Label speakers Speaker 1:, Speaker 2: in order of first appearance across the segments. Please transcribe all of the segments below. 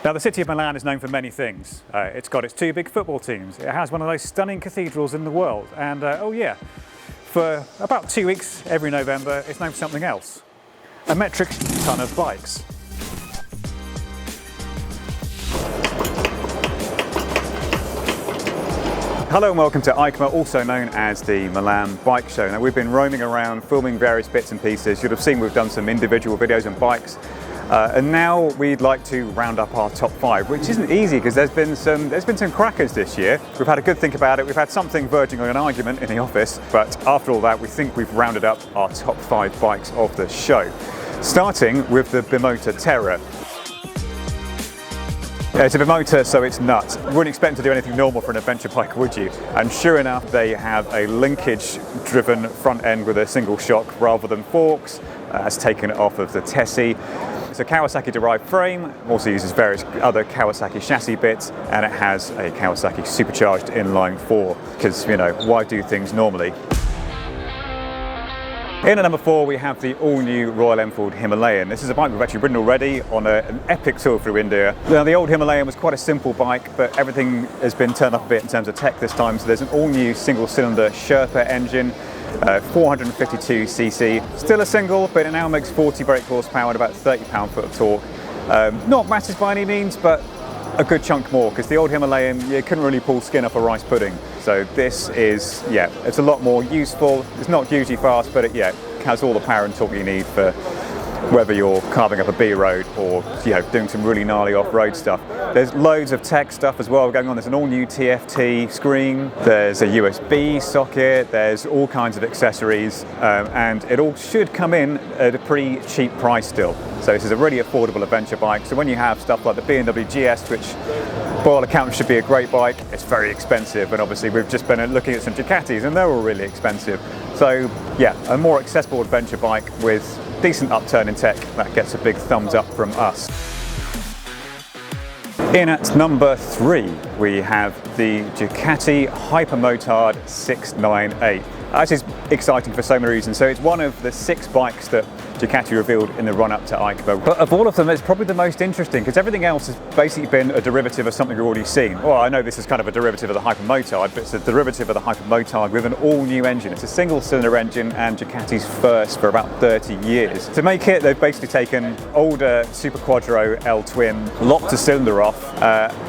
Speaker 1: Now, the city of Milan is known for many things. It's got its two big football teams. It has one of those stunning cathedrals in the world. And oh yeah, for about 2 weeks every November, it's known for something else. A metric ton of bikes. Hello and welcome to EICMA, also known as the Milan Bike Show. Now, we've been roaming around filming various bits and pieces. You'd have seen we've done some individual videos on bikes. And now we'd like to round up our top 5, which isn't easy because there's been some crackers this year. We've had a good think about it. We've had something verging on an argument in the office, but after all that, we think we've rounded up our top 5 bikes of the show. Starting with the Bimota Tera. It's a Bimota, so it's nuts. You wouldn't expect to do anything normal for an adventure bike, would you? And sure enough, they have a linkage-driven front end with a single shock rather than forks. It's taken off of the Tessie. It's a Kawasaki-derived frame, also uses various other Kawasaki chassis bits, and it has a Kawasaki supercharged inline 4, because, you know, why do things normally? In at number 4, we have the all-new Royal Enfield Himalayan. This is a bike we've actually ridden already on an epic tour through India. Now, the old Himalayan was quite a simple bike, but everything has been turned up a bit in terms of tech this time. So there's an all-new single-cylinder Sherpa engine, 452cc. Still a single, but it now makes 40 brake horsepower and about 30 pound-foot of torque. Not massive by any means, but a good chunk more, because the old Himalayan, you couldn't really pull skin off a rice pudding. So this is, yeah, it's a lot more useful. It's not hugely fast, but it has all the power and torque you need for whether you're carving up a B road or, you know, doing some really gnarly off-road stuff. There's loads of tech stuff as well going on. There's an all-new TFT screen, there's a USB socket, there's all kinds of accessories, and it all should come in at a pretty cheap price still. So this is a really affordable adventure bike. So when you have stuff like the BMW GS, which by all accounts should be a great bike, it's very expensive. And obviously we've just been looking at some Ducatis and they're all really expensive. So yeah, a more accessible adventure bike with decent upturn in tech, that gets a big thumbs up from us. In at number 3, we have the Ducati Hypermotard 698. This is exciting for so many reasons. So it's one of the 6 bikes that Ducati revealed in the run-up to EICMA. But of all of them, it's probably the most interesting because everything else has basically been a derivative of something we've already seen. Well, I know this is kind of a derivative of the Hypermotard, but it's a derivative of the Hypermotard with an all-new engine. It's a single-cylinder engine and Ducati's first for about 30 years. To make it, they've basically taken older Super Quattro L-twin, locked the cylinder off,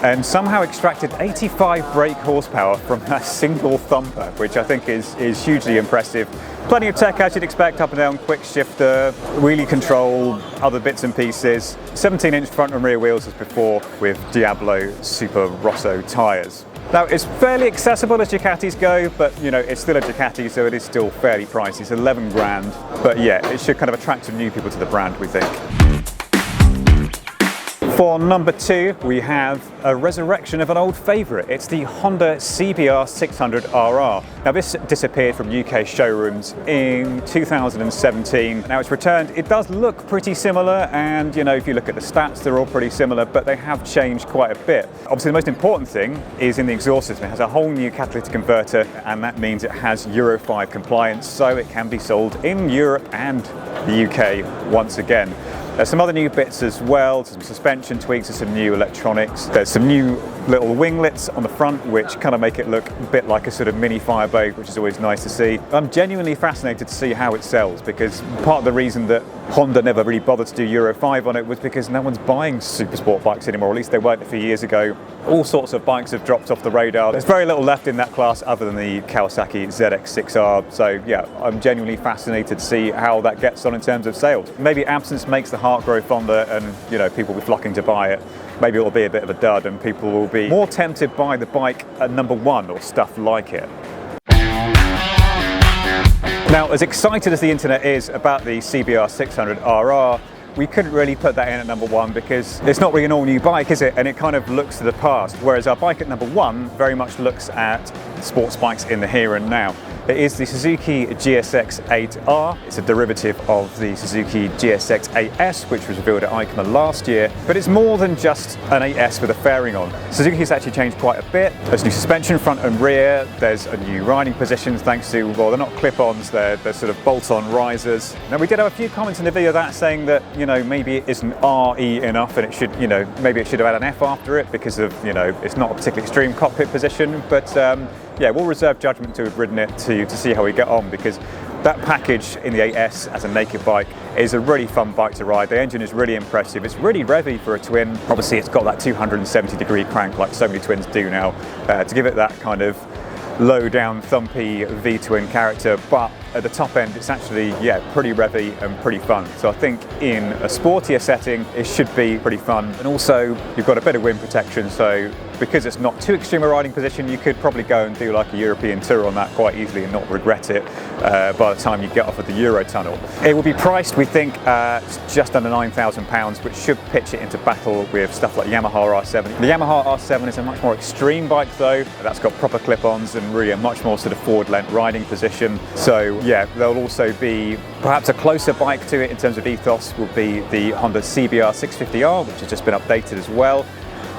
Speaker 1: and somehow extracted 85 brake horsepower from a single thumper, which I think is hugely impressive. Plenty of tech as you'd expect, up and down quick shifter, wheelie control, other bits and pieces. 17-inch front and rear wheels as before with Diablo Super Rosso tyres. Now, it's fairly accessible as Ducatis go, but you know, it's still a Ducati, so it is still fairly pricey. It's 11 grand, but yeah, it should kind of attract some new people to the brand, we think. For number 2, we have a resurrection of an old favourite. It's the Honda CBR 600RR. Now, this disappeared from UK showrooms in 2017. Now it's returned. It does look pretty similar, and you know, if you look at the stats, they're all pretty similar, but they have changed quite a bit. Obviously, the most important thing is in the exhaust system. It has a whole new catalytic converter, and that means it has Euro 5 compliance, so it can be sold in Europe and the UK once again. There's some other new bits as well, some suspension tweaks and some new electronics. There's some new little winglets on the front which kind of make it look a bit like a sort of mini Firebird, which is always nice to see. I'm genuinely fascinated to see how it sells, because part of the reason that Honda never really bothered to do Euro 5 on it was because no one's buying super sport bikes anymore, or at least they weren't a few years ago. All sorts of bikes have dropped off the radar. There's very little left in that class other than the Kawasaki ZX6R. So yeah, I'm genuinely fascinated to see how that gets on in terms of sales. Maybe absence makes the heart grow fonder, and you know, people will be flocking to buy it. Maybe it'll be a bit of a dud and people will be more tempted by the bike at number 1 or stuff like it. Now, as excited as the internet is about the CBR 600RR, we couldn't really put that in at number 1 because it's not really an all-new bike, is it? And it kind of looks to the past, whereas our bike at number 1 very much looks at sports bikes in the here and now. It is the Suzuki GSX-8R. It's a derivative of the Suzuki GSX-8S, which was revealed at EICMA last year, but it's more than just an 8S with a fairing on. Suzuki's actually changed quite a bit. There's new suspension front and rear, there's a new riding position thanks to, well, they're not clip-ons, they're sort of bolt-on risers. Now we did have a few comments in the video that saying that, you know, maybe it isn't RE enough and it should, you know, maybe it should have had an F after it because of, you know, it's not a particularly extreme cockpit position, but yeah, we'll reserve judgment to have ridden it to see how we get on, because that package in the 8S as a naked bike is a really fun bike to ride. The engine is really impressive. It's really revvy for a twin. Obviously, it's got that 270-degree crank like so many twins do now to give it that kind of low down thumpy V-twin character, but at the top end it's actually, yeah, pretty revvy and pretty fun. So I think in a sportier setting it should be pretty fun, and also you've got a bit of wind protection, so because it's not too extreme a riding position, you could probably go and do like a European tour on that quite easily and not regret it by the time you get off of the Eurotunnel. It will be priced, we think, just under £9,000, which should pitch it into battle with stuff like Yamaha R7. The Yamaha R7 is a much more extreme bike though. That's got proper clip-ons and really a much more sort of forward-lent riding position. So yeah, there'll also be perhaps a closer bike to it in terms of ethos will be the Honda CBR 650R, which has just been updated as well.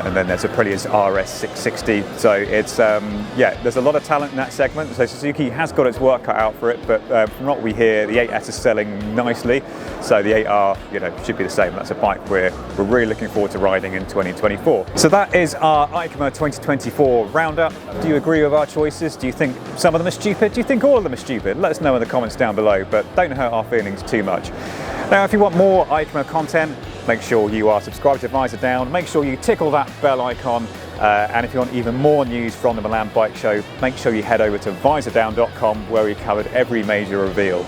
Speaker 1: And then there's Aprilia's RS 660. So it's, yeah, there's a lot of talent in that segment. So Suzuki has got its work cut out for it, but from what we hear, the 8S is selling nicely. So the 8R, you know, should be the same. That's a bike we're really looking forward to riding in 2024. So that is our EICMA 2024 roundup. Do you agree with our choices? Do you think some of them are stupid? Do you think all of them are stupid? Let us know in the comments down below, but don't hurt our feelings too much. Now, if you want more EICMA content, make sure you are subscribed to Visordown, make sure you tickle that bell icon, and if you want even more news from the Milan Bike Show, make sure you head over to visordown.com, where we covered every major reveal.